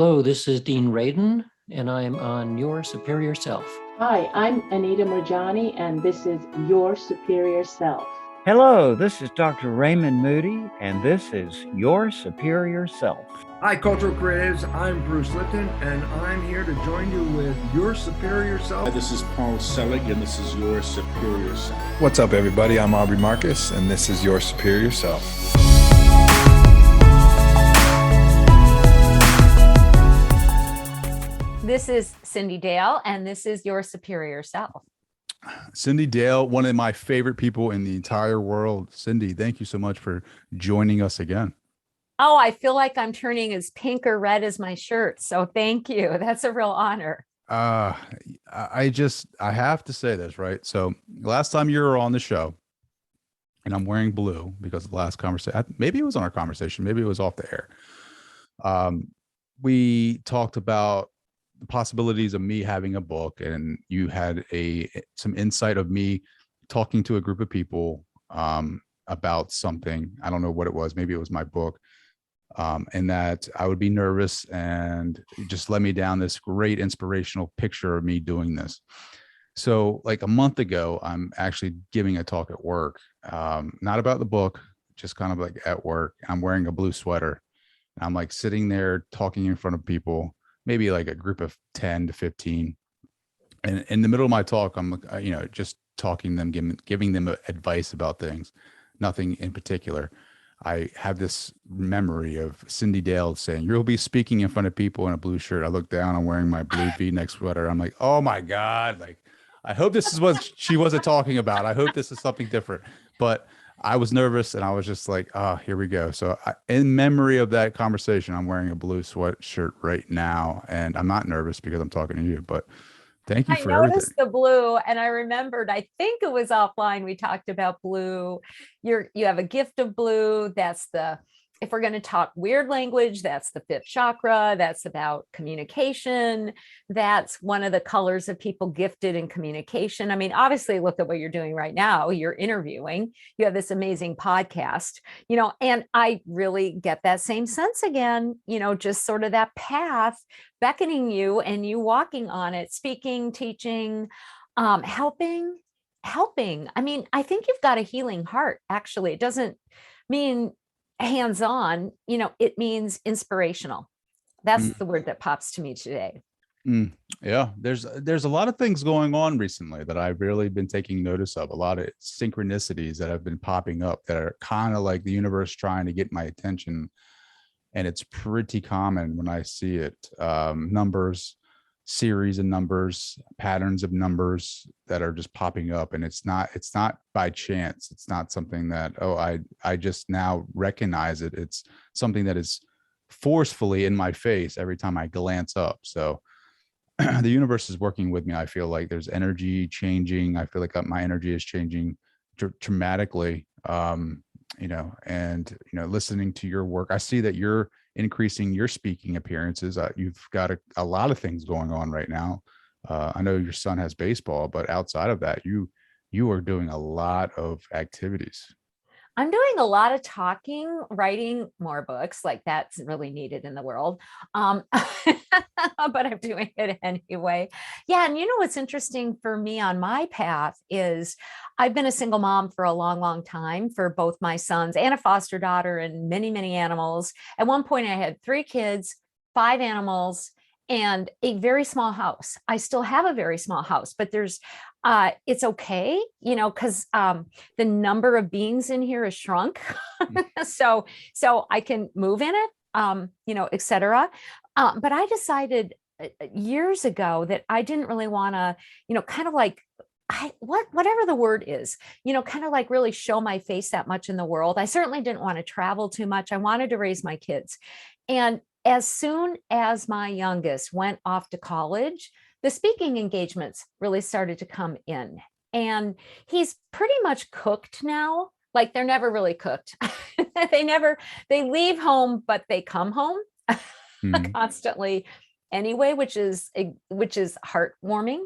Hello, this is Dean Radin, and I'm on Your Superior Self. Hi, I'm Anita Murjani, and this is Your Superior Self. Hello, this is Dr. Raymond Moody, and this is Your Superior Self. Hi, Cultural Creatives. I'm Bruce Lipton, and I'm here to join you with Your Superior Self. This is Paul Selig, and this is Your Superior Self. What's up, everybody? I'm Aubrey Marcus, and this is Your Superior Self. This is Cyndi Dale, and this is Your Superior Self. Cyndi Dale, one of my favorite people in the entire world. Cyndi, thank you so much for joining us again. Oh, I feel like I'm turning as pink or red as my shirt. So thank you. That's a real honor. I have to say this, right? So last time you were on the show, and I'm wearing blue because of the last conversation, maybe it was on our conversation, maybe it was off the air. We talked about the possibilities of me having a book, and you had some insight of me talking to a group of people about something. I don't know what it was. Maybe it was my book, and that I would be nervous, and it just led me down this great inspirational picture of me doing this. So like a month ago, I'm actually giving a talk at work, not about the book, just kind of like at work. I'm wearing a blue sweater. I'm like sitting there talking in front of people, maybe like a group of 10 to 15. And in the middle of my talk, I'm, just talking to them, giving them advice about things, nothing in particular. I have this memory of Cyndi Dale saying, "You'll be speaking in front of people in a blue shirt." I look down, I'm wearing my blue V-neck sweater. I'm like, oh my God. Like, I hope this is what she wasn't talking about. I hope this is something different. But I was nervous, and I was just like, oh, here we go. So in memory of that conversation, I'm wearing a blue sweatshirt right now, and I'm not nervous because I'm talking to you, but thank you for everything. I noticed the blue, and I remembered, I think it was offline, we talked about blue. You have a gift of blue. That's if we're going to talk weird language, that's the fifth chakra. That's about communication. That's one of the colors of people gifted in communication. I mean, obviously, look at what you're doing right now. You're interviewing. You have this amazing podcast, and I really get that same sense again, just sort of that path beckoning you and you walking on it, speaking, teaching, helping. I mean, I think you've got a healing heart, actually. It doesn't mean hands-on, it means inspirational. That's the word that pops to me today. Yeah, there's a lot of things going on recently that I've really been taking notice of, a lot of synchronicities that have been popping up that are kind of like the universe trying to get my attention. And it's pretty common when I see it, numbers, series of numbers, patterns of numbers that are just popping up. And it's not by chance. It's not something that, I just now recognize it. It's something that is forcefully in my face every time I glance up. So the universe is working with me. I feel like there's energy changing. I feel like my energy is changing dramatically, listening to your work. I see that you're increasing your speaking appearances. You've got a lot of things going on right now. I know your son has baseball, but outside of that, you are doing a lot of activities. I'm doing a lot of talking, writing more books, like that's really needed in the world. But I'm doing it anyway. Yeah. And what's interesting for me on my path is I've been a single mom for a long, long time for both my sons and a foster daughter and many, many animals. At one point I had 3 kids, 5 animals, and a very small house. I still have a very small house, but it's okay, because the number of beings in here is shrunk. So I can move in it, et cetera. But I decided years ago that I didn't really want to, kind of like, whatever the word is, kind of like really show my face that much in the world. I certainly didn't want to travel too much. I wanted to raise my kids. And as soon as my youngest went off to college, the speaking engagements really started to come in. And he's pretty much cooked now. Like, they're never really cooked. They leave home, but they come home constantly anyway, which is heartwarming.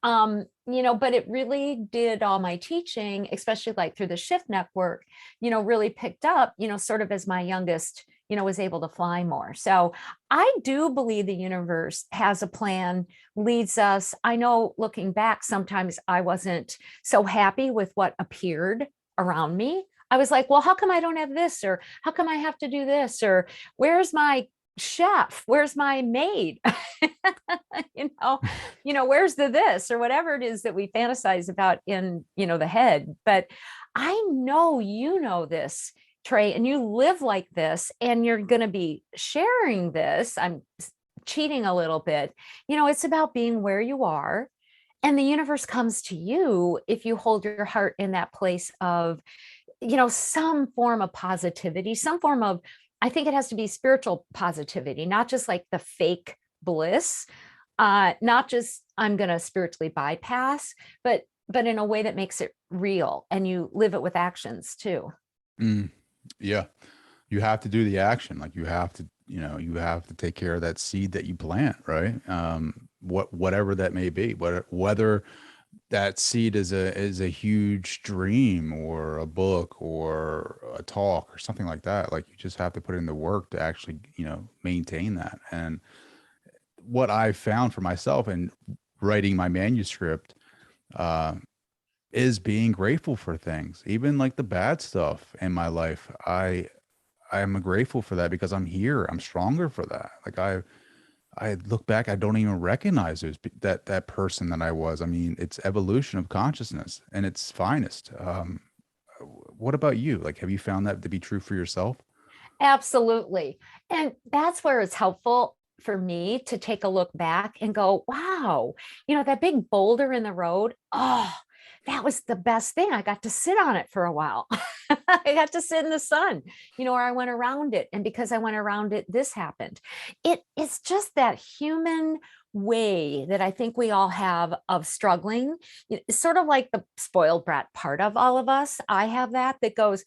But it really did, all my teaching, especially like through the Shift Network, really picked up, sort of as my youngest, was able to fly more. So I do believe the universe has a plan, leads us. I know looking back, sometimes I wasn't so happy with what appeared around me. I was like, well, how come I don't have this? Or how come I have to do this? Or where's my chef? Where's my maid? Where's the this or whatever it is that we fantasize about in, the head. But I know, this, Trey, and you live like this, and you're going to be sharing this. I'm cheating a little bit. It's about being where you are, and the universe comes to you if you hold your heart in that place of, some form of positivity, some form of, I think it has to be spiritual positivity, not just like the fake bliss, not just I'm going to spiritually bypass, but in a way that makes it real, and you live it with actions too. Yeah. You have to do the action. Like you have to take care of that seed that you plant, right? Whatever that may be, whether that seed is a huge dream or a book or a talk or something like that. Like you just have to put in the work to actually, maintain that. And what I found for myself in writing my manuscript, is being grateful for things, even like the bad stuff in my life. I am grateful for that because I'm here. I'm stronger for that. Like I look back, I don't even recognize that person that I was. I mean, it's evolution of consciousness in its finest. What about you? Like, have you found that to be true for yourself? Absolutely. And that's where it's helpful for me to take a look back and go, wow, that big boulder in the road. Oh, that was the best thing. I got to sit on it for a while. I got to sit in the sun, or I went around it. And because I went around it, this happened. It's just that human way that I think we all have of struggling. It's sort of like the spoiled brat part of all of us. I have that goes,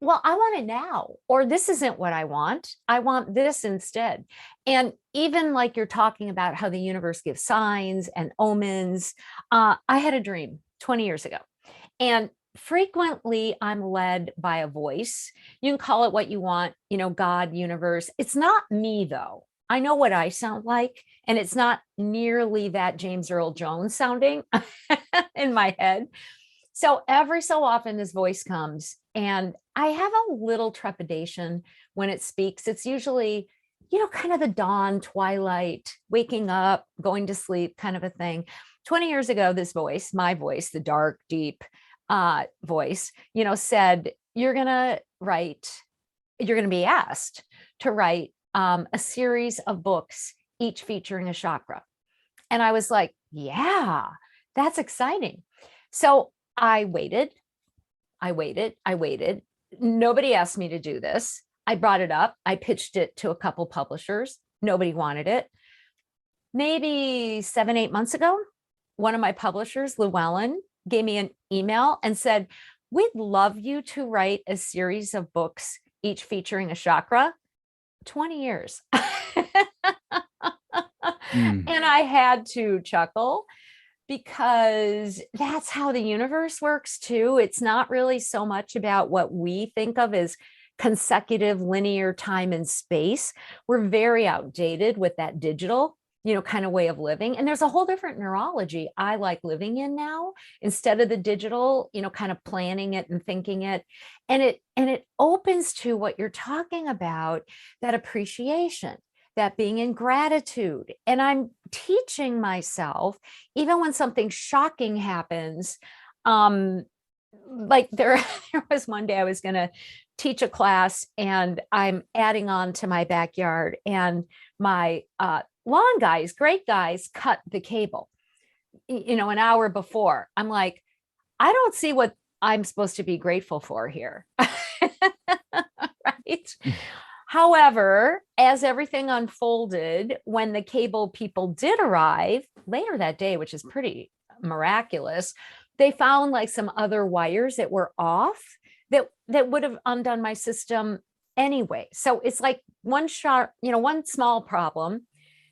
well, I want it now, or this isn't what I want. I want this instead. And even like you're talking about how the universe gives signs and omens. I had a dream 20 years ago, and frequently I'm led by a voice. You can call it what you want, God, universe. It's not me though. I know what I sound like, and it's not nearly that James Earl Jones sounding in my head. So every so often this voice comes, and I have a little trepidation when it speaks. It's usually, kind of the dawn, twilight, waking up, going to sleep kind of a thing. 20 years ago, this voice, my voice, the dark, deep voice, said, you're going to be asked to write a series of books, each featuring a chakra. And I was like, yeah, that's exciting. So I waited. Nobody asked me to do this. I brought it up. I pitched it to a couple publishers. Nobody wanted it. Maybe 7-8 months ago, one of my publishers, Llewellyn, gave me an email and said, we'd love you to write a series of books, each featuring a chakra. 20 years. And I had to chuckle, because that's how the universe works too. It's not really so much about what we think of as consecutive linear time and space. We're very outdated with that digital, kind of way of living. And there's a whole different neurology I like living in now, instead of the digital, kind of planning it and thinking it. And it opens to what you're talking about, that appreciation, that being in gratitude. And I'm teaching myself, even when something shocking happens, like there was one day I was going to teach a class, and I'm adding on to my backyard, and my lawn guys, great guys, cut the cable, an hour before. I'm like, I don't see what I'm supposed to be grateful for here. Right? However, as everything unfolded, when the cable people did arrive later that day, which is pretty miraculous, they found like some other wires that were off that would have undone my system anyway. So it's like one small problem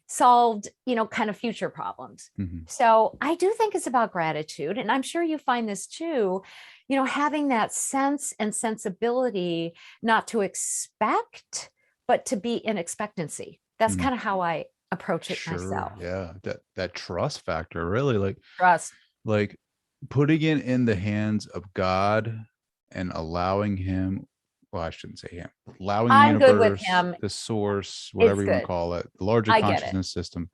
solved, kind of future problems. Mm-hmm. So I do think it's about gratitude. And I'm sure you find this too, having that sense and sensibility not to expect but to be in expectancy. That's Mhm. kind of how I approach it Sure. myself. Yeah. That trust factor, really, Trust. like putting it in the hands of God and allowing him, well, I shouldn't say him, allowing the I'm good with universe, him. the source, It's whatever you want to good. call it, the larger I get it. consciousness system,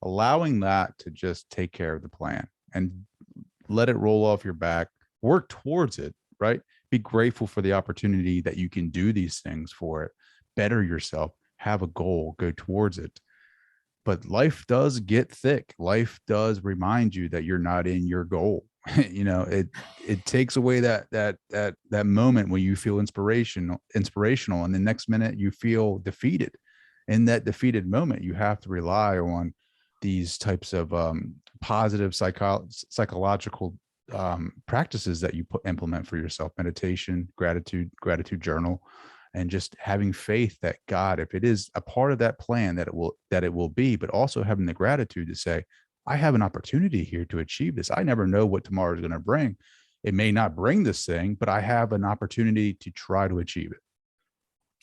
allowing that to just take care of the plan and let it roll off your back, work towards it, right? Be grateful for the opportunity that you can do these things for it, better yourself, have a goal, go towards it. But life does get thick. Life does remind you that you're not in your goal. It takes away that moment when you feel inspirational, and the next minute you feel defeated. In that defeated moment, you have to rely on these types of positive psychological practices that you implement for yourself: meditation, gratitude journal, and just having faith that God, if it is a part of that plan, that it will be, but also having the gratitude to say, I have an opportunity here to achieve this. I never know what tomorrow is going to bring. It may not bring this thing, but I have an opportunity to try to achieve it.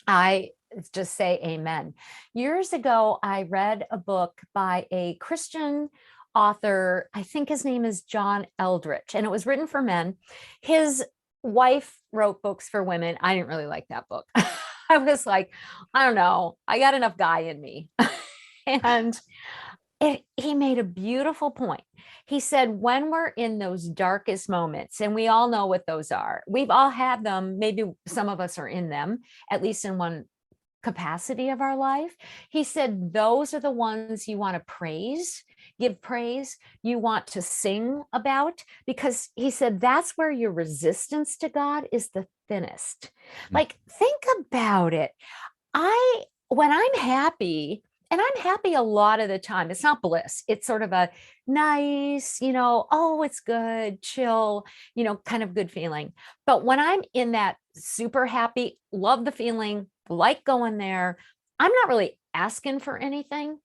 I just say amen. Years ago, I read a book by a Christian author. I think his name is John Eldredge, and it was written for men. His wife wrote books for women. I didn't really like that book. I was like, I don't know, I got enough guy in me. And he made a beautiful point. He said, when we're in those darkest moments, and we all know what those are, we've all had them, maybe some of us are in them, at least in one capacity of our life. He said, those are the ones you want to give praise, you want to sing about, because he said, that's where your resistance to God is the thinnest. Like, think about it. When I'm happy, and I'm happy a lot of the time, it's not bliss. It's sort of a nice, oh, it's good, chill, kind of good feeling. But when I'm in that super happy, love the feeling, like going there, I'm not really asking for anything.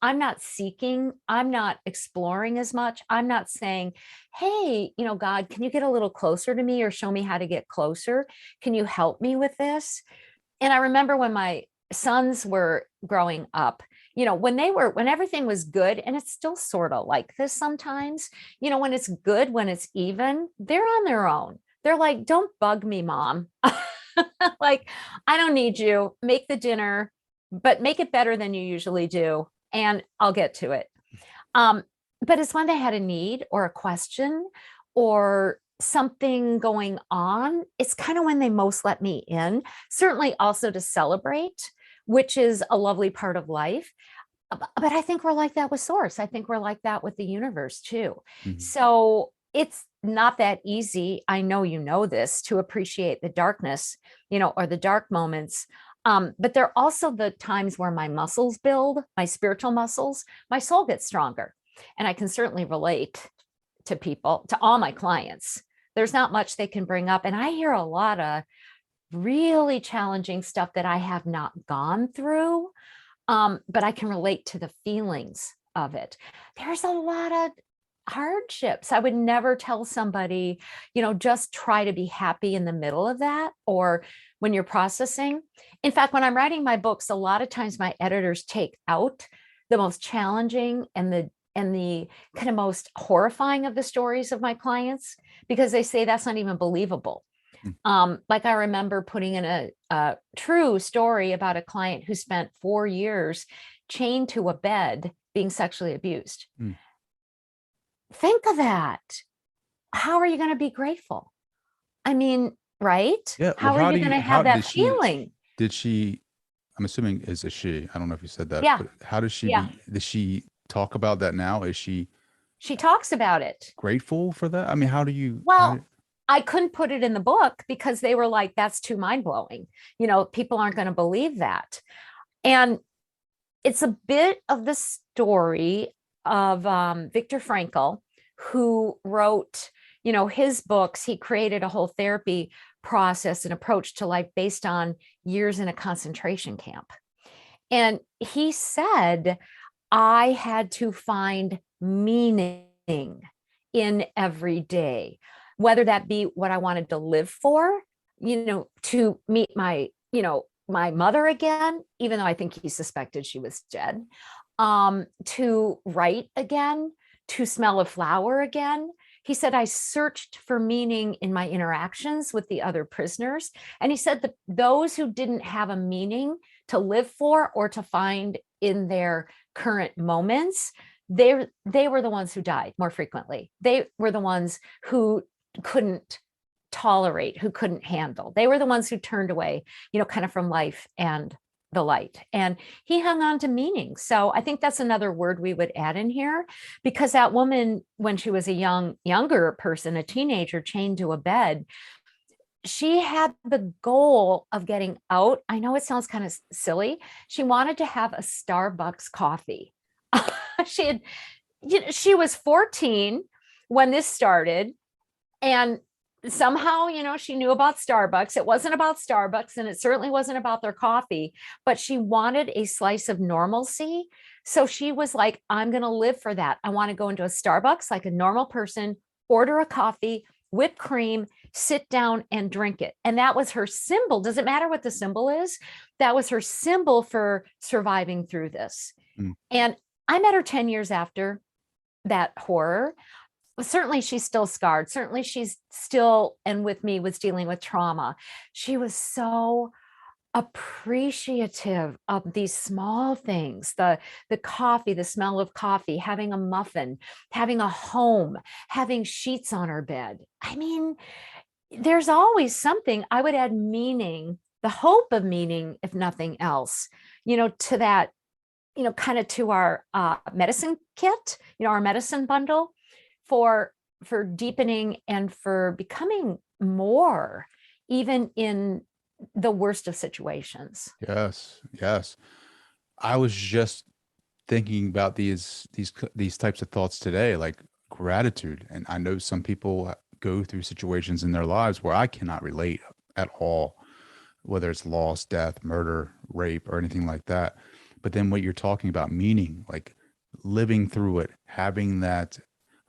I'm not seeking, I'm not exploring as much. I'm not saying, hey, God, can you get a little closer to me or show me how to get closer? Can you help me with this? And I remember when my sons were growing up, when everything was good, and it's still sort of like this sometimes, when it's good, when it's even, they're on their own. They're like, don't bug me, mom. Like, I don't need you. Make the dinner, but make it better than you usually do, and I'll get to it. But it's when they had a need or a question or something going on, it's kind of when they most let me in. Certainly also to celebrate, which is a lovely part of life. But I think we're like that with Source. I think we're like that with the universe too. Mhm. So it's not that easy. I know you know this, to appreciate the darkness, or the dark moments. But there are also the times where my muscles build, my spiritual muscles, my soul gets stronger. And I can certainly relate to people, to all my clients. There's not much they can bring up. And I hear a lot of really challenging stuff that I have not gone through. But I can relate to the feelings of it. There's a lot of hardships. I would never tell somebody, just try to be happy in the middle of that, or when you're processing. In fact, when I'm writing my books, a lot of times my editors take out the most challenging and the kind of most horrifying of the stories of my clients, because they say that's not even believable. Like, I remember putting in a true story about a client who spent 4 years chained to a bed being sexually abused. Think of that. How are you going to be grateful? I mean, right? Yeah. How are you going to have that feeling? Did she, I'm assuming is a she, I don't know if you said that, Yeah. but how does she, Yeah. does she talk about that now? Is she talks about it. Grateful for that? I mean, how do you, Well, I couldn't put it in the book because they were like, that's too mind-blowing. People aren't going to believe that. And it's a bit of the story of Viktor Frankl, who wrote, his books. He created a whole therapy process and approach to life based on years in a concentration camp. And he said, I had to find meaning in every day, whether that be what I wanted to live for, to meet my, my mother again, even though I think he suspected she was dead, to write again, to smell a flower again. He said, I searched for meaning in my interactions with the other prisoners. And he said that those who didn't have a meaning to live for or to find in their current moments, they were the ones who died more frequently. They were the ones who couldn't tolerate, who couldn't handle. They were the ones who turned away, kind of from life and the light. And he hung on to meaning. So I think that's another word we would add in here, because that woman, when she was a younger person, a teenager chained to a bed, she had the goal of getting out. I know it sounds kind of silly. She wanted to have a Starbucks coffee. She was 14 when this started. And somehow, she knew about Starbucks. It wasn't about Starbucks, and it certainly wasn't about their coffee, but she wanted a slice of normalcy. So she was like, I'm going to live for that. I want to go into a Starbucks like a normal person, order a coffee, whipped cream, sit down and drink it. And that was her symbol. Doesn't matter what the symbol is. That was her symbol for surviving through this. And I met her 10 years after that horror. Certainly she's still scarred. Certainly she's still, and with me, was dealing with trauma. She was so appreciative of these small things, the coffee, the smell of coffee, having a muffin, having a home, having sheets on her bed. I mean, there's always something. I would add meaning, the hope of meaning, if nothing else, to that, kind of to our medicine kit, our medicine bundle, for deepening and for becoming more, even in the worst of situations. Yes. I was just thinking about these types of thoughts today, like gratitude. And I know some people go through situations in their lives where I cannot relate at all, whether it's loss, death, murder, rape, or anything like that. But then what you're talking about, meaning, like living through it, having that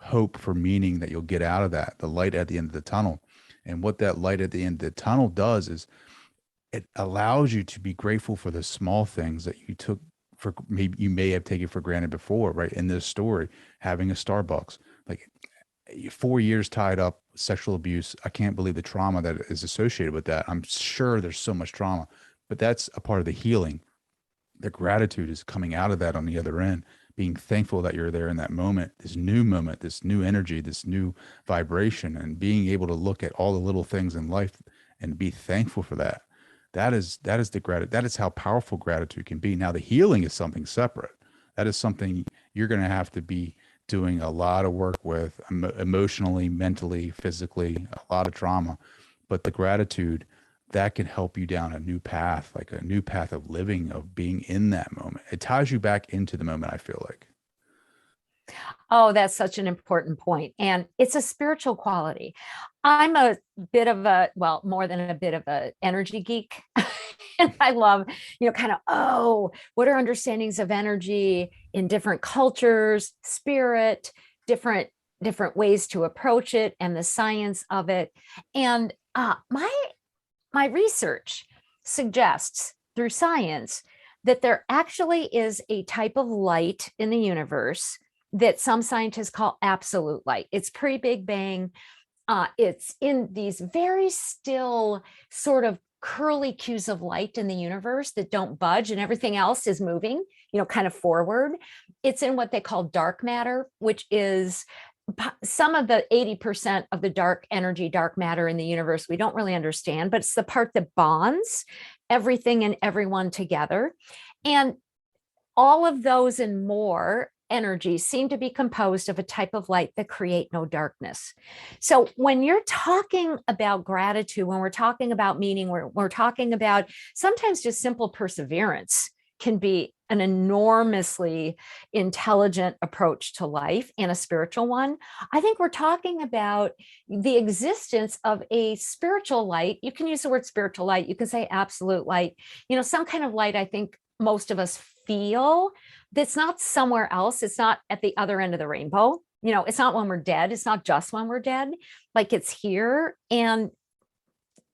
hope for meaning that you'll get out of that, the light at the end of the tunnel. And what that light at the end of the tunnel does is it allows you to be grateful for the small things that you may have taken for granted before, right? In this story, having a Starbucks, like 4 years tied up with sexual abuse. I can't believe the trauma that is associated with that. I'm sure there's so much trauma, but that's a part of the healing. The gratitude is coming out of that on the other end, being thankful that you're there in that moment, this new energy, this new vibration, and being able to look at all the little things in life and be thankful for that. That is the gratitude. That is how powerful gratitude can be. Now, the healing is something separate. That is something you're going to have to be doing a lot of work with, emotionally, mentally, physically, a lot of trauma. But the gratitude, that can help you down a new path, like a new path of living, of being in that moment. It ties you back into the moment, I feel like. Oh, that's such an important point. And it's a spiritual quality. I'm a bit of more than a bit of a energy geek. And I love, what are understandings of energy in different cultures, spirit, different ways to approach it, and the science of it. And my research suggests through science that there actually is a type of light in the universe that some scientists call absolute light. It's pre-Big Bang. It's in these very still sort of curly cues of light in the universe that don't budge, and everything else is moving, kind of forward. It's in what they call dark matter, which is some of the 80% of the dark energy, dark matter in the universe we don't really understand, but it's the part that bonds everything and everyone together. And all of those and more energies seem to be composed of a type of light that create no darkness. So when you're talking about gratitude, when we're talking about meaning, we're talking about sometimes just simple perseverance can be an enormously intelligent approach to life, and a spiritual one. I think we're talking about the existence of a spiritual light. You can use the word spiritual light. You can say absolute light, some kind of light I think most of us feel that's not somewhere else. It's not at the other end of the rainbow. It's not when we're dead. It's not just when we're dead. Like, it's here. And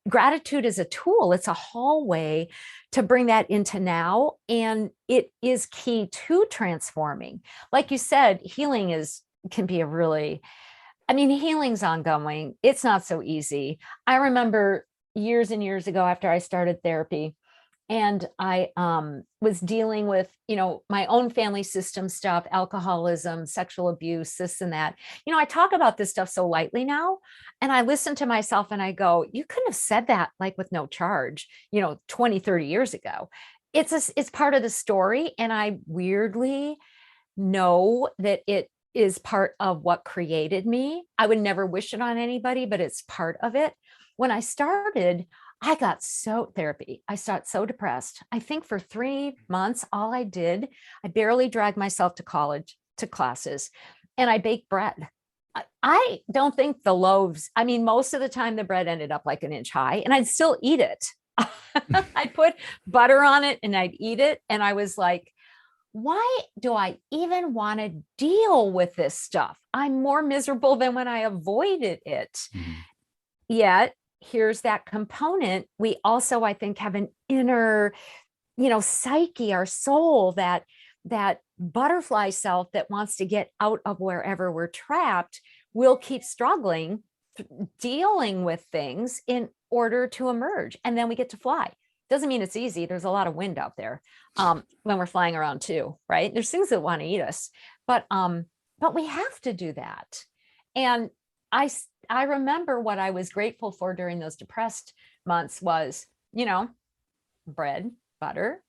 gratitude is a tool. It's a hallway to bring that into now. And it is key to transforming. Like you said, healing can be a really, healing's ongoing. It's not so easy. I remember years and years ago after I started therapy, and I was dealing with, my own family system stuff, alcoholism, sexual abuse, this and that. I talk about this stuff so lightly now, and I listen to myself and I go, you couldn't have said that like with no charge, 20, 30 years ago. It's part of the story. And I weirdly know that it is part of what created me. I would never wish it on anybody, but it's part of it. When I started, I got so depressed. I think for 3 months, all I did, I barely dragged myself to college, to classes, and I baked bread. I don't think the loaves, most of the time the bread ended up like an inch high, and I'd still eat it. I'd put butter on it and I'd eat it. And I was like, why do I even want to deal with this stuff? I'm more miserable than when I avoided it. Yet, here's that component. We also, I think, have an inner, psyche, our soul, that butterfly self that wants to get out of wherever we're trapped. Will keep struggling, dealing with things in order to emerge. And then we get to fly. Doesn't mean it's easy. There's a lot of wind out there when we're flying around too, right? There's things that want to eat us, but we have to do that. And I remember what I was grateful for during those depressed months was, bread, butter.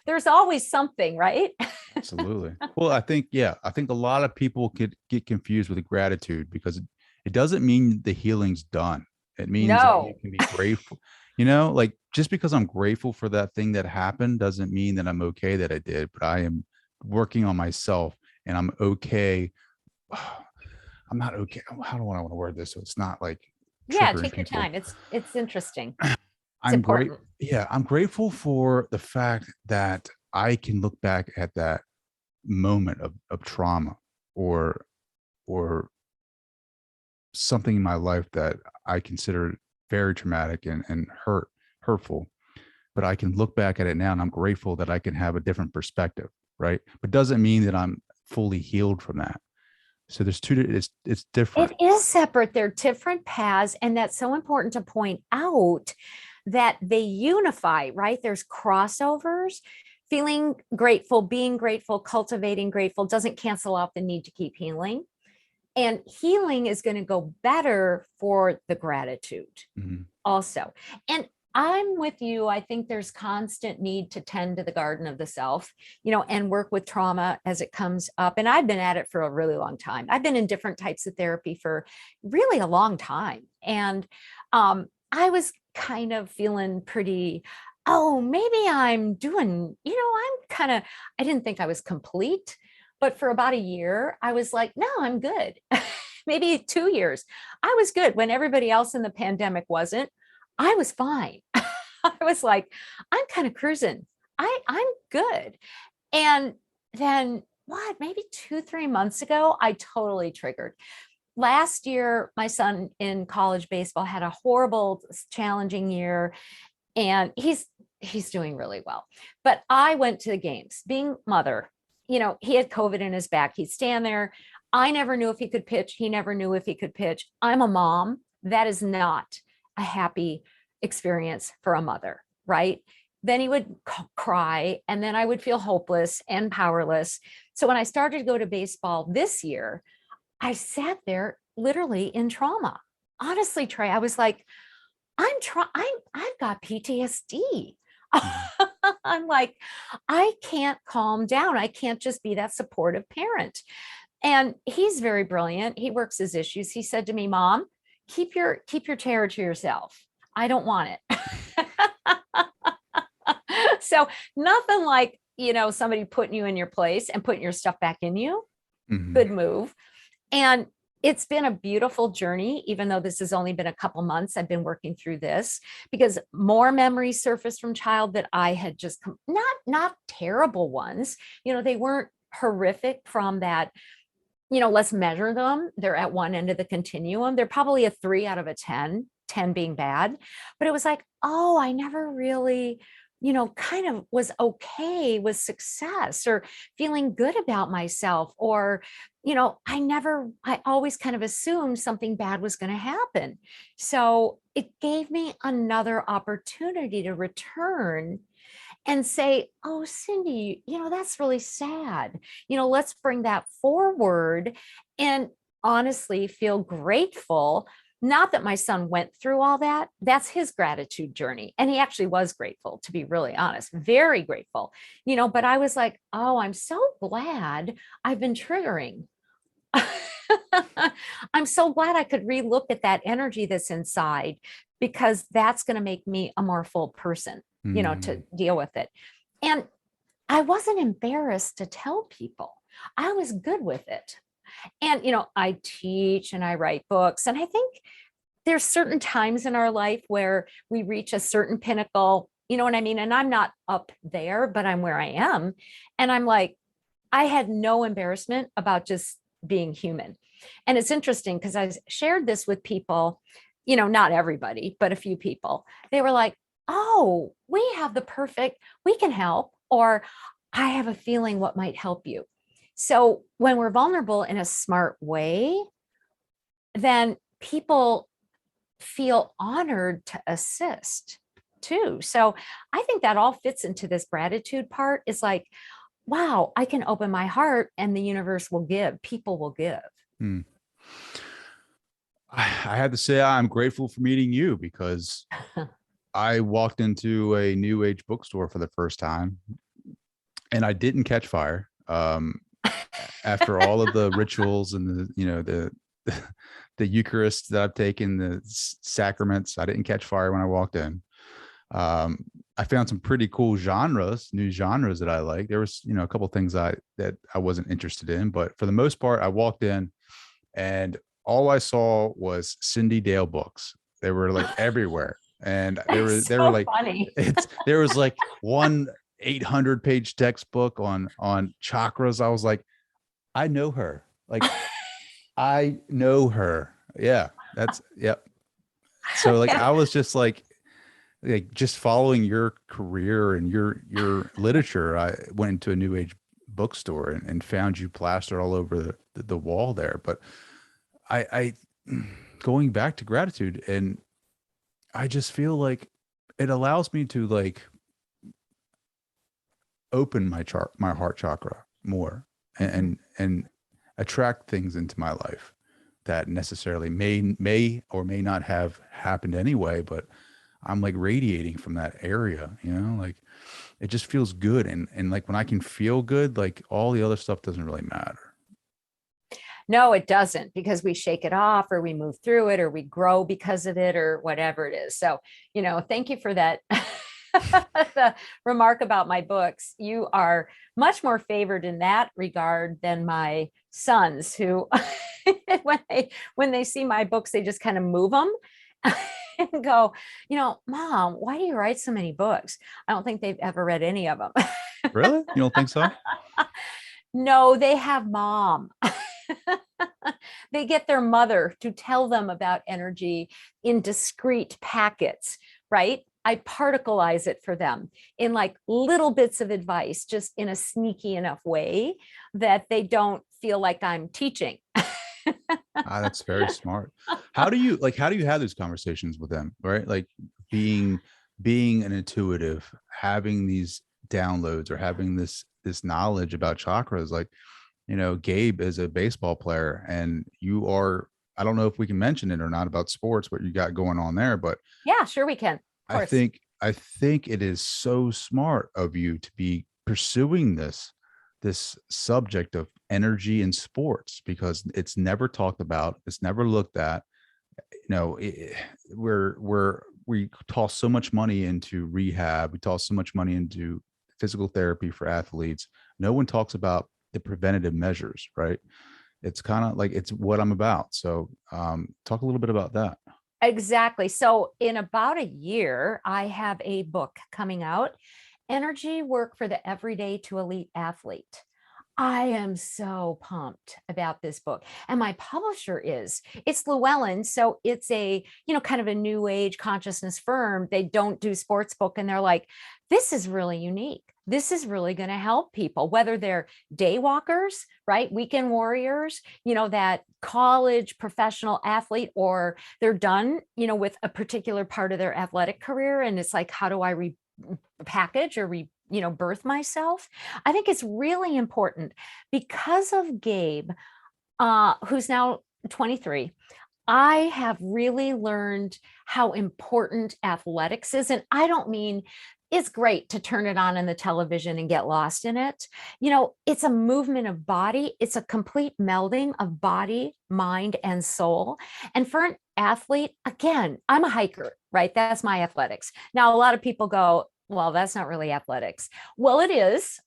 There's always something, right? Absolutely. Well, I think a lot of people could get confused with gratitude, because it doesn't mean the healing's done. It means that you can be grateful. Like, just because I'm grateful for that thing that happened doesn't mean that I'm okay that I did, but I am working on myself, and I'm okay. I'm not okay. How do I want to word this so it's not like take your people. time. It's interesting. I'm grateful for the fact that I can look back at that moment of trauma or something in my life that I consider very traumatic and hurtful, but I can look back at it now, and I'm grateful that I can have a different perspective, right? But doesn't mean that I'm fully healed from that. So there's it's different. It is separate. They're different paths. And that's so important to point out, that they unify, right? There's crossovers. Feeling grateful, being grateful, cultivating grateful doesn't cancel out the need to keep healing. And healing is going to go better for the gratitude also. And I'm with you. I think there's constant need to tend to the garden of the self, and work with trauma as it comes up. And I've been at it for a really long time. I've been in different types of therapy for really a long time. And I was kind of feeling pretty, maybe I'm doing, I didn't think I was complete. But for about a year, I was like, no, I'm good. Maybe 2 years. I was good when everybody else in the pandemic wasn't. I was fine. I was like, I'm kind of cruising. I'm good. And then maybe 2-3 months ago, I totally triggered. Last year, my son in college baseball had a horrible, challenging year, and he's doing really well. But I went to the games, being mother. He had COVID in his back. He'd stand there. I never knew if he could pitch. He never knew if he could pitch. I'm a mom. That is not a happy experience for a mother, right? Then he would cry, and then I would feel hopeless and powerless. So when I started to go to baseball this year, I sat there literally in trauma. Honestly, Trey, I was like, I've got PTSD. I'm like, I can't calm down. I can't just be that supportive parent. And he's very brilliant. He works his issues. He said to me, Mom, keep your terror to yourself. I don't want it. So nothing like, somebody putting you in your place and putting your stuff back in you. Good move. And it's been a beautiful journey, even though this has only been a couple months. I've been working through this because more memories surfaced from child that I had just not terrible ones. They weren't horrific from that. Let's measure them. They're at one end of the continuum. They're probably a 3 out of a 10 10 being bad. But it was like, oh, I never really, kind of was okay with success or feeling good about myself, or, I always kind of assumed something bad was going to happen. So it gave me another opportunity to return and say, oh, Cyndi, that's really sad. Let's bring that forward and honestly feel grateful. Not that my son went through all that. That's his gratitude journey. And he actually was grateful, to be really honest, very grateful, but I was like, oh, I'm so glad I've been triggering. I'm so glad I could relook at that energy that's inside, because that's going to make me a more full person, to deal with it. And I wasn't embarrassed to tell people. I was good with it. And, I teach and I write books. And I think there's certain times in our life where we reach a certain pinnacle, you know what I mean? And I'm not up there, but I'm where I am. And I'm like, I had no embarrassment about just being human. And it's interesting because I shared this with people, not everybody, but a few people. They were like, oh, we can help, or I have a feeling what might help you. So when we're vulnerable in a smart way, then people feel honored to assist too. So I think that all fits into this gratitude part. Is like, wow, I can open my heart and the universe will give, people will give. I had to say, I'm grateful for meeting you, because I walked into a new age bookstore for the first time and I didn't catch fire. After all of the rituals and the Eucharist that I've taken, the sacraments, I didn't catch fire when I walked in. I found some pretty cool new genres that I like. There was, a couple of things that I wasn't interested in, but for the most part, I walked in and all I saw was Cyndi Dale books. They were like everywhere. And they were like, funny. There was like one 800-page textbook on chakras. I was like, I know her. Like, I know her. Yeah, yep. So like, I was just like just following your career and your literature. I went into a new age bookstore and found you plastered all over the wall there. But I going back to gratitude, and I just feel like it allows me to like open my heart chakra more and attract things into my life that necessarily may or may not have happened anyway, but I'm like radiating from that area, like it just feels good. And like when I can feel good, like all the other stuff doesn't really matter. No, it doesn't, because we shake it off or we move through it or we grow because of it or whatever it is. So, thank you for that. The remark about my books. You are much more favored in that regard than my sons, who when they see my books, they just kind of move them and go, Mom, why do you write so many books? I don't think they've ever read any of them. Really? You don't think so? No, they have Mom. They get their mother to tell them about energy in discrete packets, right? I particleize it for them in like little bits of advice, just in a sneaky enough way that they don't feel like I'm teaching. That's very smart. How do you have these conversations with them, right? Like being an intuitive, having these downloads or having this knowledge about chakras. Like, Gabe is a baseball player, and you are, I don't know if we can mention it or not about sports, what you got going on there, but yeah, sure we can. I think it is so smart of you to be pursuing this subject of energy in sports, because it's never talked about. It's never looked at. We toss so much money into rehab. We toss so much money into physical therapy for athletes. No one talks about the preventative measures, right? It's kind of like, it's what I'm about. So talk a little bit about that. Exactly. So in about a year, I have a book coming out, Energy Work for the Everyday to Elite Athlete. I am so pumped about this book. And my publisher it's Llewellyn. So it's a, kind of a new age consciousness firm. They don't do sports book. And they're like, this is really unique. This is really going to help people, whether they're day walkers, right? Weekend warriors, that college professional athlete, or they're done, with a particular part of their athletic career. And it's like, how do I repackage or birth myself? I think it's really important because of Gabe, who's now 23. I have really learned how important athletics is. And I don't mean it's great to turn it on in the television and get lost in it. It's a movement of body. It's a complete melding of body, mind, and soul. And for an athlete, again, I'm a hiker, right? That's my athletics. Now, a lot of people go, well, that's not really athletics. Well, it is.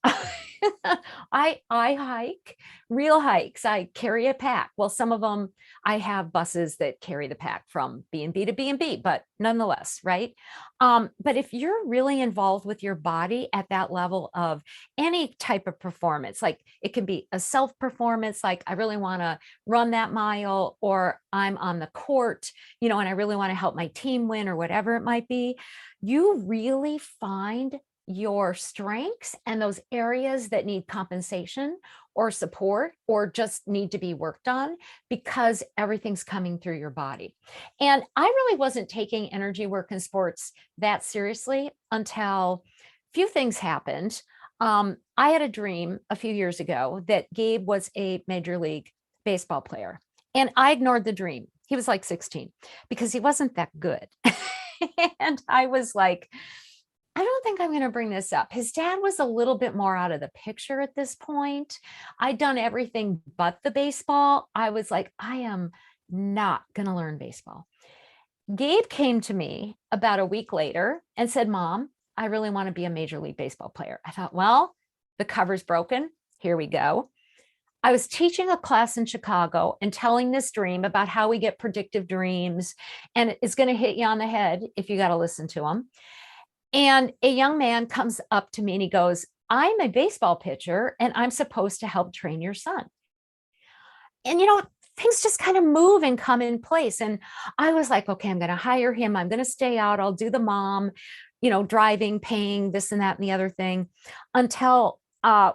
I hike, real hikes. I carry a pack. Well, some of them, I have buses that carry the pack from B&B to B&B, but nonetheless, right? But if you're really involved with your body at that level of any type of performance, like it can be a self-performance, like I really want to run that mile, or I'm on the court, and I really want to help my team win, or whatever it might be, you really find your strengths and those areas that need compensation or support or just need to be worked on, because everything's coming through your body. And I really wasn't taking energy work in sports that seriously until a few things happened. I had a dream a few years ago that Gabe was a Major League Baseball player, and I ignored the dream. He was like 16 because he wasn't that good. And I was like, I don't think I'm going to bring this up. His dad was a little bit more out of the picture at this point. I'd done everything but the baseball. I was like, I am not going to learn baseball. Gabe came to me about a week later and said, Mom, I really want to be a Major League Baseball player. I thought, well, the cover's broken. Here we go. I was teaching a class in Chicago and telling this dream about how we get predictive dreams, and it's going to hit you on the head if you got to listen to them. And a young man comes up to me and he goes, I'm a baseball pitcher and I'm supposed to help train your son. And, things just kind of move and come in place. And I was like, okay, I'm going to hire him. I'm going to stay out. I'll do the mom, driving, paying, this and that and the other thing, until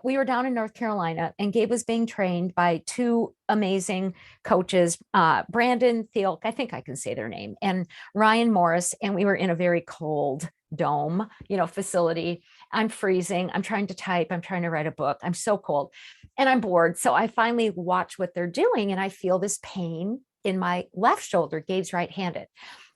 we were down in North Carolina, and Gabe was being trained by two amazing coaches, Brandon Thielk, I think I can say their name, and Ryan Morris. And we were in a very cold dome, facility. I'm freezing. I'm trying to type. I'm trying to write a book. I'm so cold and I'm bored. So I finally watch what they're doing, and I feel this pain in my left shoulder. Gabe's right-handed,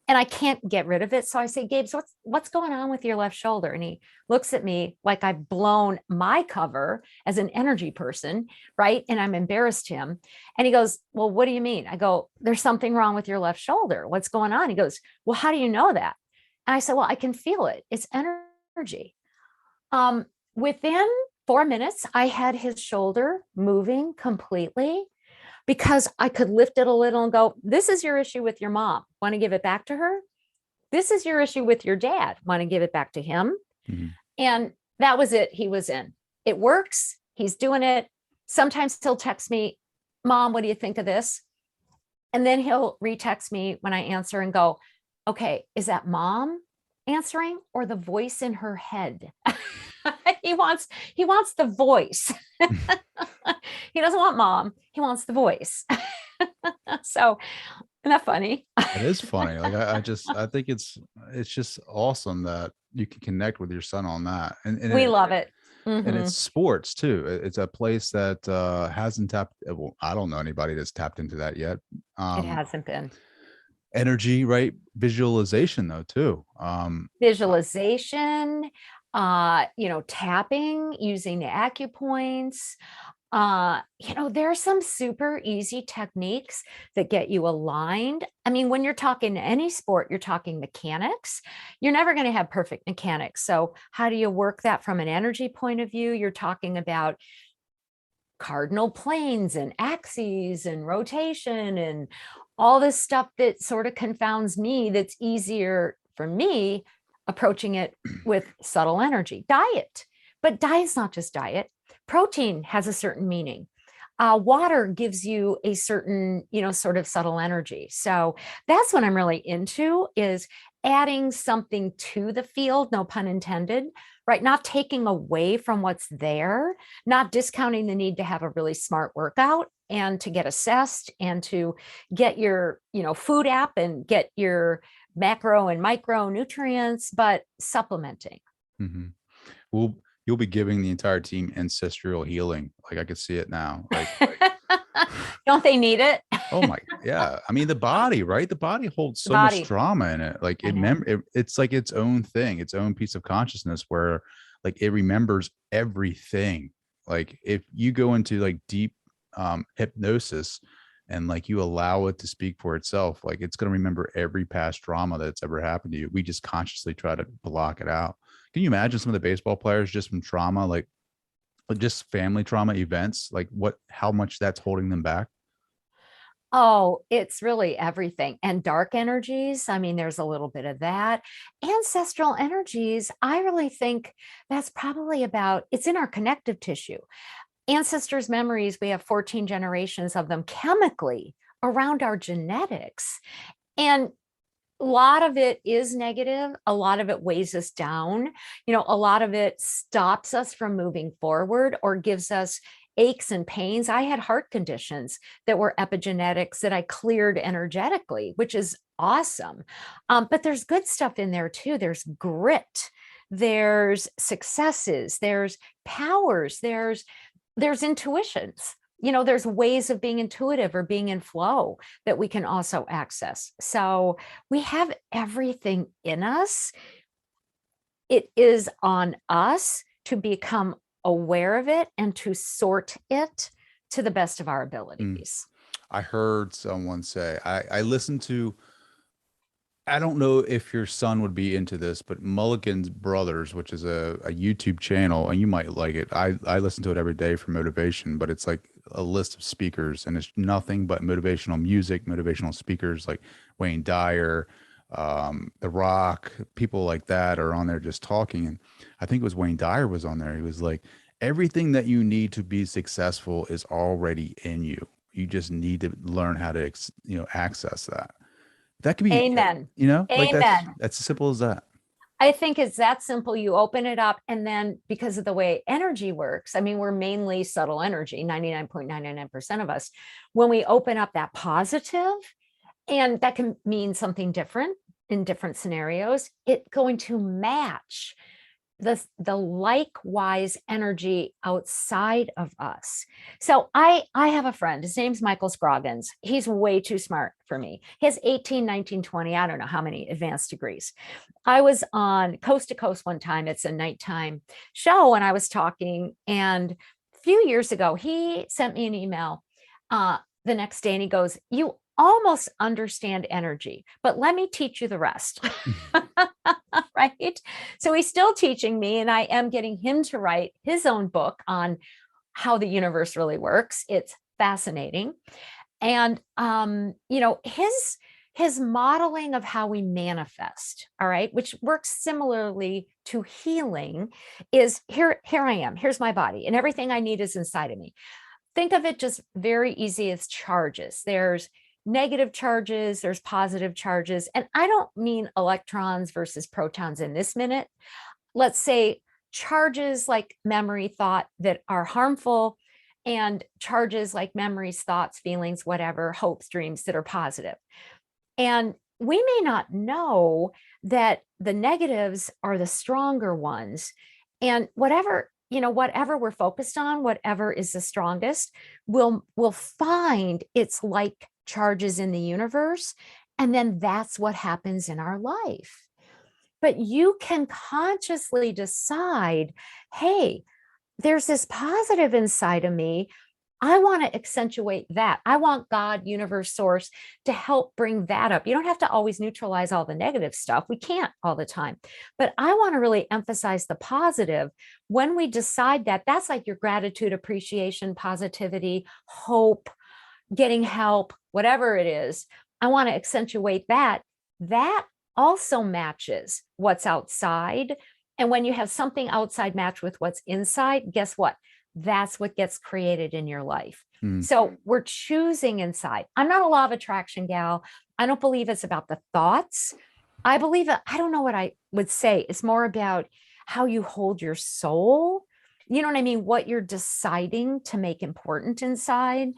and I can't get rid of it. So I say, Gabe, so what's going on with your left shoulder? And he looks at me like I've blown my cover as an energy person, right? And I'm embarrassed him. And he goes, well, what do you mean? I go, there's something wrong with your left shoulder. What's going on? He goes, well, how do you know that? And I said, well, I can feel it. It's energy. Within 4 minutes, I had his shoulder moving completely, because I could lift it a little and go, this is your issue with your mom. Want to give it back to her? This is your issue with your dad. Want to give it back to him? Mm-hmm. And that was it. He was in. It works. He's doing it. Sometimes he'll text me, Mom, what do you think of this? And then he'll retext me when I answer and go, okay, is that mom answering or the voice in her head? He wants the voice. He doesn't want mom. He wants the voice. So, isn't that funny? It is funny. Like I think it's just awesome that you can connect with your son on that. And we love it. Mm-hmm. And it's sports too. It's a place that hasn't tapped. Well, I don't know anybody that's tapped into that yet. It hasn't been. Energy, right? Visualization though too. Visualization, tapping, using the acupoints. There are some super easy techniques that get you aligned. I mean, when you're talking any sport, you're talking mechanics. You're never going to have perfect mechanics. So how do you work that from an energy point of view? You're talking about cardinal planes and axes and rotation and all this stuff that sort of confounds me. That's easier for me approaching it with subtle energy. Diet. But diet's not just diet. Protein has a certain meaning. Water gives you a certain, sort of subtle energy. So that's what I'm really into, is adding something to the field, no pun intended, right? Not taking away from what's there, not discounting the need to have a really smart workout and to get assessed and to get your, food app and get your macro and micronutrients, but supplementing. Mm-hmm. Well, you'll be giving the entire team ancestral healing. Like I could see it now. Like don't they need it? Oh my, yeah. I mean, the body, right? The body holds so body. much drama in it. Like it's like its own thing, its own piece of consciousness where like it remembers everything. Like if you go into like deep hypnosis and like you allow it to speak for itself, like it's going to remember every past trauma that's ever happened to you. We just consciously try to block it out. Can you imagine some of the baseball players just from trauma, like just family trauma events, like how much that's holding them back? Oh, it's really everything. And dark energies, I mean, there's a little bit of that. Ancestral energies, I really think that's probably it's in our connective tissue. Ancestors' memories, we have 14 generations of them chemically around our genetics. And a lot of it is negative. A lot of it weighs us down. A lot of it stops us from moving forward or gives us aches and pains. I had heart conditions that were epigenetics that I cleared energetically, which is awesome. But there's good stuff in there too. There's grit, there's successes, there's powers, there's intuitions. There's ways of being intuitive or being in flow that we can also access. So we have everything in us. It is on us to become aware of it and to sort it to the best of our abilities. I heard someone say, I listened to, I don't know if your son would be into this, but Mulligan's Brothers, which is a YouTube channel, and you might like it. I listen to it every day for motivation, but it's like a list of speakers, and it's nothing but motivational music, motivational speakers like Wayne Dyer, The Rock, people like that are on there just talking. And I think it was Wayne Dyer was on there. He was like, everything that you need to be successful is already in you. You just need to learn how to, access that. That could be, amen. Like amen. That's as simple as that. I think it's that simple. You open it up, and then because of the way energy works, I mean, we're mainly subtle energy, 99.999% of us. When we open up that positive, and that can mean something different in different scenarios, it's going to match the likewise energy outside of us. So I have a friend, his name's Michael Scroggins. He's way too smart for me. He has 18, 19, 20, I don't know how many advanced degrees. I was on Coast to Coast one time. It's a nighttime show, and I was talking, and a few years ago, he sent me an email the next day, and he goes, "You almost understand energy, but let me teach you the rest." Right? So he's still teaching me, and I am getting him to write his own book on how the universe really works. It's fascinating. And his modeling of how we manifest, all right, which works similarly to healing, is here I am, here's my body, and everything I need is inside of me. Think of it just very easy as charges. There's negative charges, there's positive charges. And I don't mean electrons versus protons in this minute. Let's say charges like memory, thought that are harmful, and charges like memories, thoughts, feelings, whatever, hopes, dreams that are positive. And we may not know that the negatives are the stronger ones. And whatever we're focused on, whatever is the strongest, we'll find it's like charges in the universe, and then that's what happens in our life. But you can consciously decide, hey, there's this positive inside of me. I want to accentuate that. I want God, universe, source to help bring that up. You don't have to always neutralize all the negative stuff. We can't all the time. But I want to really emphasize the positive. When we decide that, that's like your gratitude, appreciation, positivity, hope, getting help, whatever it is. I want to accentuate that. That also matches what's outside. And when you have something outside match with what's inside, guess what? that's what gets created in your life. Mm. So we're choosing inside. I'm not a law of attraction gal. I don't believe it's about the thoughts. I believe that, I don't know what I would say. It's more about how you hold your soul. You know what I mean? What you're deciding to make important inside,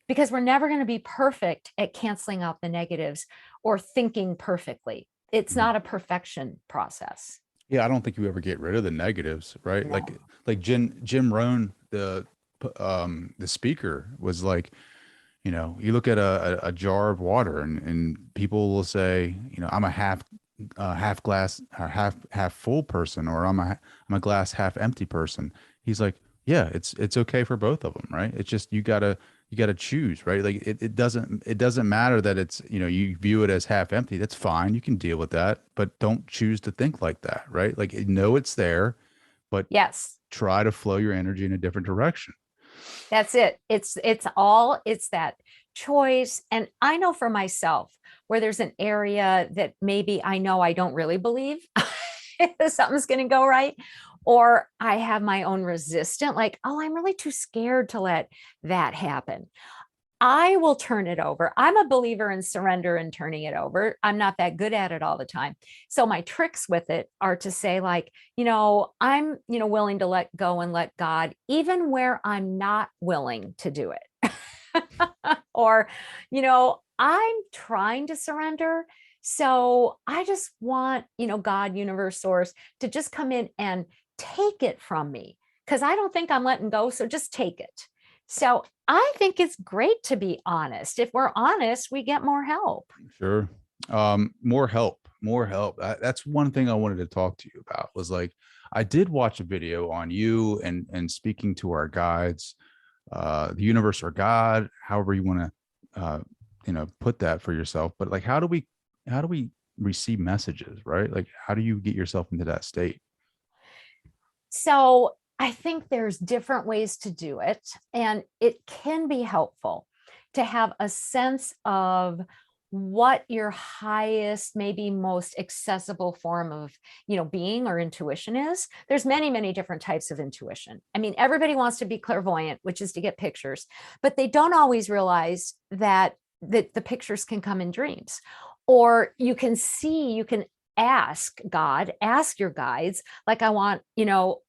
because we're never going to be perfect at canceling out the negatives or thinking perfectly. It's not a perfection process. Yeah, I don't think you ever get rid of the negatives, right? No. Like Jim Rohn, the speaker, was like, you know, you look at a jar of water, and people will say, you know, I'm a half glass or half full person, or I'm a glass half empty person. He's like, yeah, it's okay for both of them, right? It's just you gotta choose, right? Like it doesn't matter that it's, you know, you view it as half empty. That's fine. You can deal with that, but don't choose to think like that, right? Like, know it's there, but Yes, try to flow your energy in a different direction. that's it. It's that choice. And I know for myself, where there's an area that maybe I know I don't really believe something's going to go right, or I have my own resistant, like, oh, I'm really too scared to let that happen. I will turn it over. I'm a believer in surrender and turning it over. I'm not that good at it all the time. So my tricks with it are to say, like, you know, I'm, you know, willing to let go and let God, even where I'm not willing to do it. Or, you know, I'm trying to surrender. So I just want, you know, God, universe, source to just come in and take it from me, because I don't think I'm letting go. So just take it. So I think it's great to be honest. If we're honest, we get more help. Sure. More help. That's one thing I wanted to talk to you about, was like, I did watch a video on you and speaking to our guides, the universe or God, however you want to, you know, put that for yourself. But like, how do we receive messages, right? Like, how do you get yourself into that state? So I think there's different ways to do it, and it can be helpful to have a sense of what your highest, maybe most accessible form of, you know, being or intuition is. There's many, many different types of intuition. I mean, everybody wants to be clairvoyant, which is to get pictures, but they don't always realize that the pictures can come in dreams, or you can ask God, ask your guides, like, I want, you know,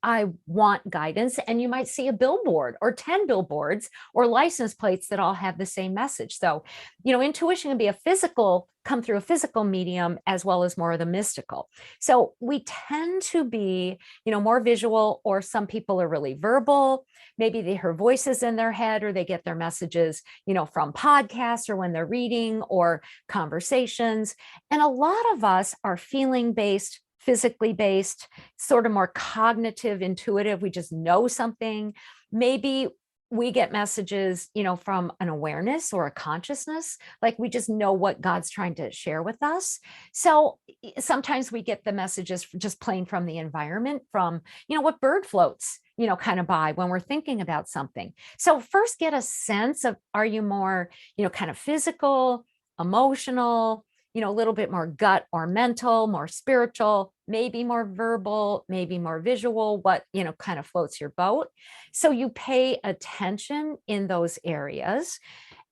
I want guidance, and you might see a billboard or 10 billboards or license plates that all have the same message. So, you know, intuition can be come through a physical medium, as well as more of the mystical. So we tend to be, you know, more visual, or some people are really verbal. Maybe they hear voices in their head, or they get their messages, you know, from podcasts, or when they're reading, or conversations. And a lot of us are feeling based, physically based, sort of more cognitive, intuitive. We just know something. Maybe we get messages, you know, from an awareness or a consciousness, like we just know what God's trying to share with us. So sometimes we get the messages just plain from the environment, from, you know, what bird floats, you know, kind of by when we're thinking about something. So first get a sense of, are you more, you know, kind of physical, emotional, you know, a little bit more gut or mental, more spiritual, maybe more verbal, maybe more visual, what, you know, kind of floats your boat. So you pay attention in those areas.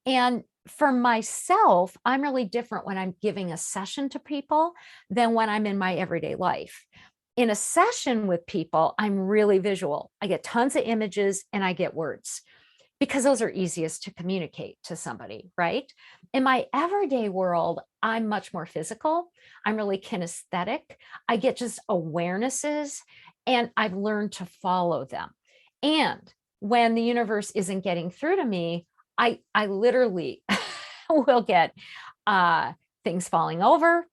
And for myself, I'm really different when I'm giving a session to people than when I'm in my everyday life. In a session with people, I'm really visual. I get tons of images and I get words, because those are easiest to communicate to somebody, right? In my everyday world, I'm much more physical. I'm really kinesthetic. I get just awarenesses, and I've learned to follow them. And when the universe isn't getting through to me, I literally will get things falling over,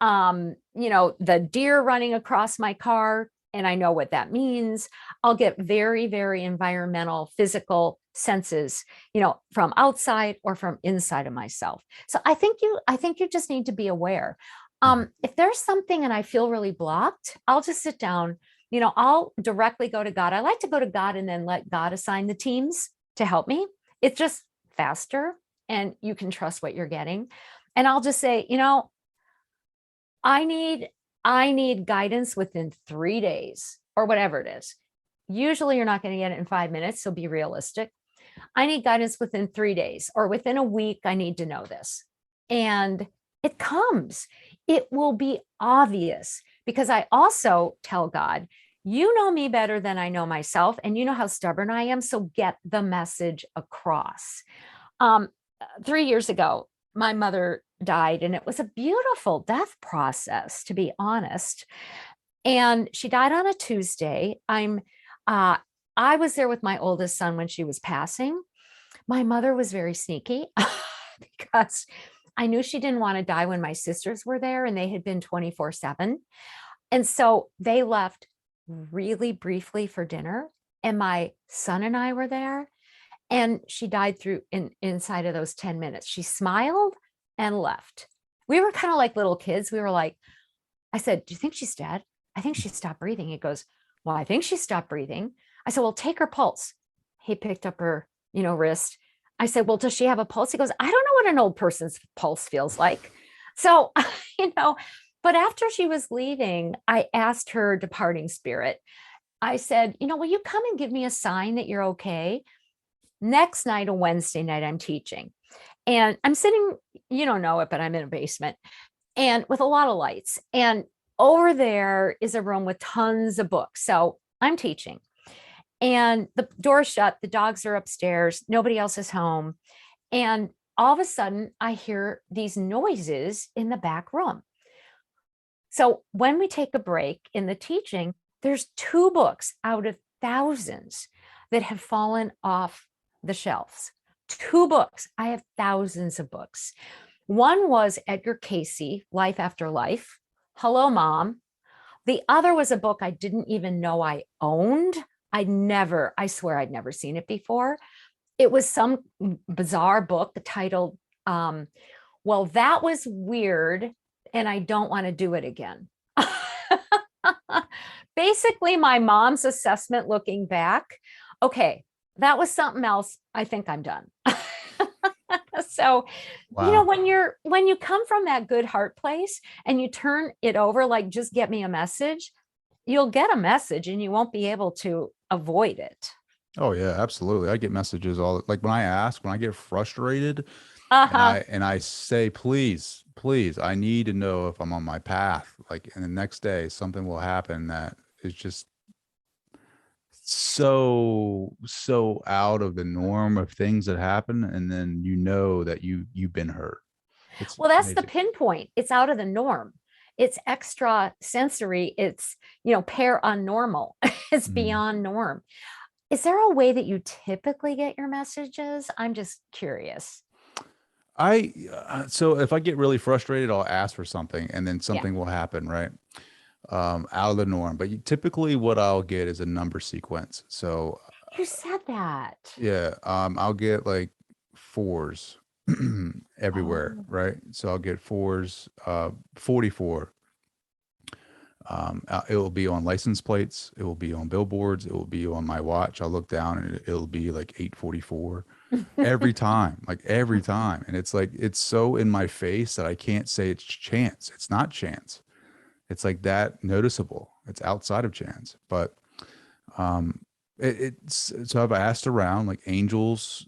you know, the deer running across my car, and I know what that means. I'll get very, very environmental, physical senses, you know, from outside or from inside of myself. So I think you just need to be aware. If there's something and I feel really blocked, I'll just sit down, you know, I'll directly go to God. I like to go to God and then let God assign the teams to help me. It's just faster, and you can trust what you're getting. And I'll just say, you know, I need guidance within 3 days, or whatever it is. Usually you're not going to get it in 5 minutes, so be realistic. I need guidance within 3 days or within a week. I need to know this. And it comes. It will be obvious, because I also tell God, you know me better than I know myself, and you know how stubborn I am. So get the message across. 3 years ago, my mother died, and it was a beautiful death process, to be honest. And she died on a Tuesday. I was there with my oldest son when she was passing. My mother was very sneaky because I knew she didn't want to die when my sisters were there, and they had been 24/7. And so they left really briefly for dinner, and my son and I were there, and she died inside of those 10 minutes. She smiled and left. We were kind of like little kids. We were like, I said, do you think she's dead? I think she stopped breathing. He goes, well, I think she stopped breathing. I said, well, take her pulse. He picked up her, wrist. I said, well, does she have a pulse? He goes, I don't know what an old person's pulse feels like. So, but after she was leaving, I asked her departing spirit, I said, will you come and give me a sign that you're okay? Next night, a Wednesday night, I'm teaching, and I'm sitting, you don't know it, but I'm in a basement and with a lot of lights. And over there is a room with tons of books. So I'm teaching, and the door's shut. The dogs are upstairs. Nobody else is home. And all of a sudden I hear these noises in the back room. So when we take a break in the teaching, there's 2 books out of thousands that have fallen off the shelves. 2 books. I have thousands of books. One was Edgar Cayce, Life After Life. Hello, Mom. The other was a book I didn't even know I owned. I swear I'd never seen it before. It was some bizarre book titled, well, that was weird, and I don't want to do it again. Basically, my mom's assessment looking back, okay, that was something else. I think I'm done. So, Wow. when you come from that good heart place and you turn it over, like, just get me a message, you'll get a message and you won't be able to avoid it. Oh yeah, absolutely. I get messages like when I get frustrated, Uh-huh. and I say, please, I need to know if I'm on my path. Like, and the next day something will happen that is just so out of the norm of things that happen, and then that you've been hurt. It's Well, that's the amazing. pinpoint. It's out of the norm. It's extra sensory. It's, paranormal. It's Mhm. beyond norm. Is there a way that you typically get your messages? I'm just curious. So if I get really frustrated, I'll ask for something, and then Yeah. something will happen, right? Out of the norm. But typically what I'll get is a number sequence. So You said that. yeah, I'll get like 4s everywhere, Oh. right? So I'll get 4s, 44. It will be on license plates. It will be on billboards. It will be on my watch. I'll look down and it'll be like 8:44 every time, like every time. And it's like, it's so in my face that I can't say it's chance. It's not chance. It's like that noticeable. It's outside of chance. But it's so I've asked around like angels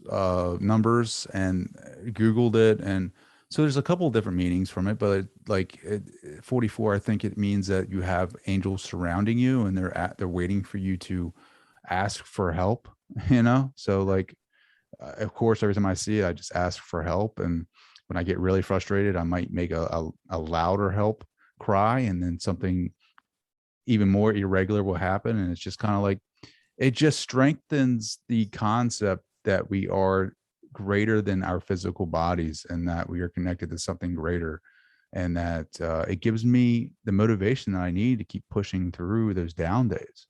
numbers and Googled it, and so there's a couple of different meanings from it, but 44, I think it means that you have angels surrounding you and they're waiting for you to ask for help, so like of course every time I see it I just ask for help, and when I get really frustrated I might make a louder help cry, and then something even more irregular will happen, and it's just kind of like it just strengthens the concept that we are greater than our physical bodies and that we are connected to something greater, and that it gives me the motivation that I need to keep pushing through those down days.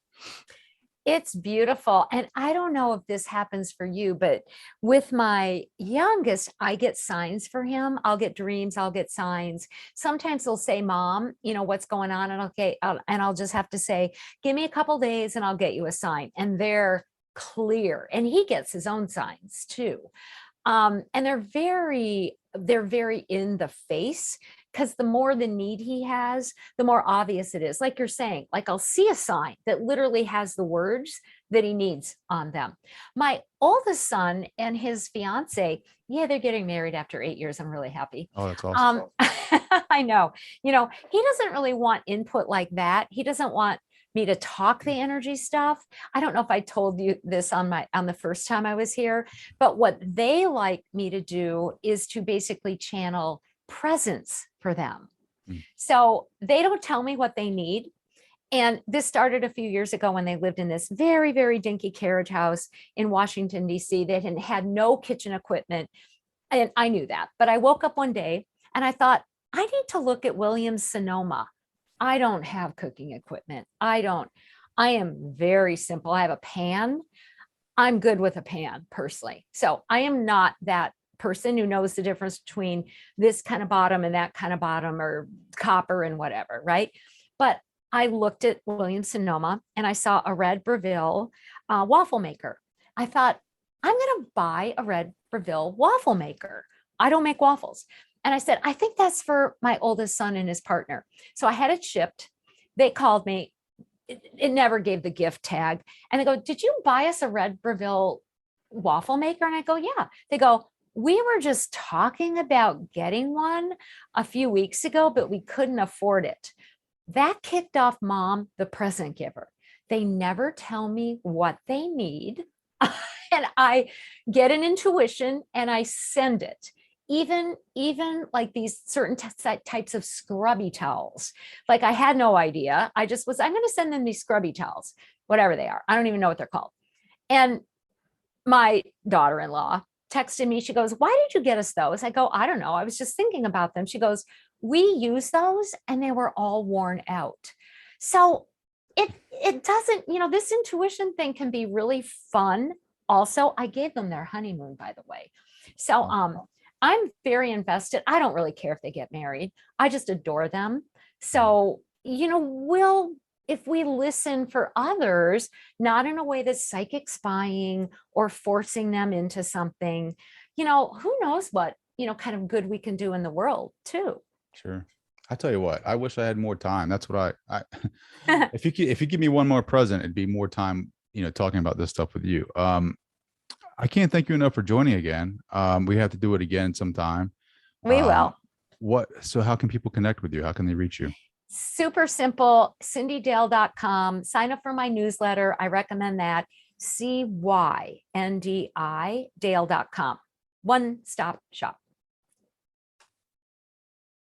It's beautiful. And I don't know if this happens for you, but with my youngest, I get signs for him. I'll get dreams, I'll get signs. Sometimes they'll say, Mom, what's going on? And I'll just have to say, give me a couple days and I'll get you a sign. And they're clear. And he gets his own signs too. And they're very in the face, because the more the need he has, the more obvious it is. Like you're saying, like I'll see a sign that literally has the words that he needs on them. My oldest son and his fiance, yeah, they're getting married after 8 years. I'm really happy. Oh, that's awesome. I know, he doesn't really want input like that. He doesn't want me to talk the energy stuff. I don't know if I told you this on the first time I was here, but what they like me to do is to basically channel presence for them. So they don't tell me what they need. And this started a few years ago when they lived in this very, very dinky carriage house in Washington, D.C. that had no kitchen equipment. And I knew that, but I woke up one day and I thought, I need to look at Williams Sonoma. I don't have cooking equipment. I am very simple. I have a pan. I'm good with a pan personally. So I am not that person who knows the difference between this kind of bottom and that kind of bottom, or copper and whatever, right? But I looked at Williams Sonoma and I saw a red Breville waffle maker. I thought, I'm going to buy a red Breville waffle maker. I don't make waffles. And I said, I think that's for my oldest son and his partner. So I had it shipped. They called me. It never gave the gift tag. And they go, did you buy us a red Breville waffle maker? And I go, yeah. They go, we were just talking about getting one a few weeks ago, but we couldn't afford it. That kicked off Mom, the present giver. They never tell me what they need. And I get an intuition and I send it. Even like these certain types of scrubby towels. Like I had no idea. I'm going to send them these scrubby towels, whatever they are. I don't even know what they're called. And my daughter-in-law texted me. She goes, why did you get us those? I go, I don't know. I was just thinking about them. She goes, we use those and they were all worn out. So it doesn't, this intuition thing can be really fun. Also, I gave them their honeymoon, by the way. So, I'm very invested. I don't really care if they get married. I just adore them. So, if we listen for others, not in a way that's psychic spying or forcing them into something, who knows what, kind of good we can do in the world too. Sure. I tell you what, I wish I had more time. That's what I if you give me one more present, it'd be more time, talking about this stuff with you. I can't thank you enough for joining again. We have to do it again sometime. We will. So how can people connect with you? How can they reach you? Super simple, cindydale.com. Sign up for my newsletter. I recommend that. CYNDI Dale.com. One stop shop.